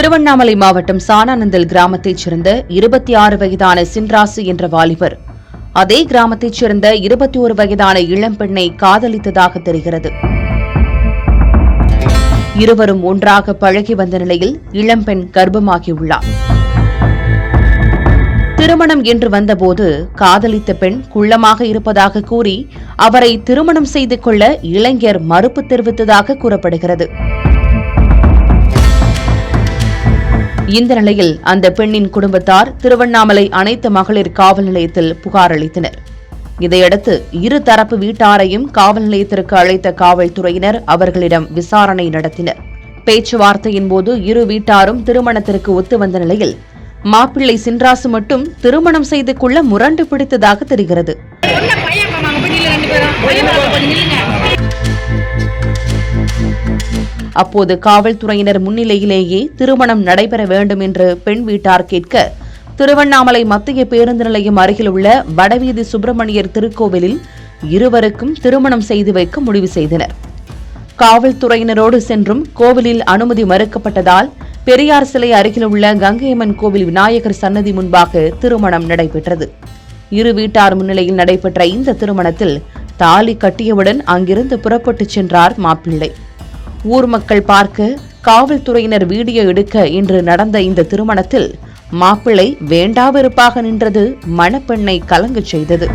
திருவண்ணாமலை மாவட்டம் சானானந்தல் கிராமத்தைச் சேர்ந்த 26 வயதான சின்ராசு என்ற வாலிபர் அதே கிராமத்தைச் சேர்ந்த 21 வயதான இளம்பெண்ணை காதலித்ததாக தெரிகிறது. இருவரும் ஒன்றாக பழகி வந்த நிலையில் இளம்பெண் கர்ப்பமாகியுள்ளார். திருமணம் என்று வந்தபோது காதலித்த பெண் குள்ளமாக இருப்பதாக கூறி அவரை திருமணம் செய்து கொள்ள இளைஞர் மறுப்பு தெரிவித்ததாக கூறப்படுகிறது. இந்த நிலையில் அந்த பெண்ணின் குடும்பத்தார் திருவண்ணாமலை அனைத்து மகளிர் காவல் நிலையத்தில் புகார் அளித்தனர். இதையடுத்து இரு தரப்பு வீட்டாரையும் காவல் நிலையத்திற்கு அழைத்த காவல்துறையினர் அவர்களிடம் விசாரணை நடத்தினர். பேச்சுவார்த்தையின் போது இரு வீட்டாரும் திருமணத்திற்கு ஒத்து வந்த நிலையில் மாப்பிள்ளை சின்ராசு மட்டும் திருமணம் செய்து கொள்ள முரண்டு பிடித்ததாக தெரிகிறது. அப்போது காவல்துறையினர் முன்னிலையிலேயே திருமணம் நடைபெற வேண்டும் என்று பெண் வீட்டார் கேட்க திருவண்ணாமலை மத்திய பேருந்து நிலையம் அருகில் உள்ள வடவீதி சுப்பிரமணியர் திருக்கோவிலில் இருவருக்கும் திருமணம் செய்து வைக்க முடிவு செய்தனர். காவல்துறையினரோடு சென்றும் கோவிலில் அனுமதி மறுக்கப்பட்டதால் பெரியார் சிலை அருகில் உள்ள கங்கையம்மன் கோவில் விநாயகர் சன்னதி முன்பாக திருமணம் நடைபெற்றது. இரு வீட்டார் முன்னிலையில் நடைபெற்ற இந்த திருமணத்தில் தாலி கட்டியவுடன் அங்கிருந்து புறப்பட்டுச் சென்றார் மாப்பிள்ளை. ஊர் மக்கள் பார்க்க காவல்துறையினர் வீடியோ எடுக்க இன்று நடந்த இந்த திருமணத்தில் மாப்பிள்ளை வேண்டாவிருப்பாக நின்றது மணப்பெண்ணை கலங்கச் செய்தது.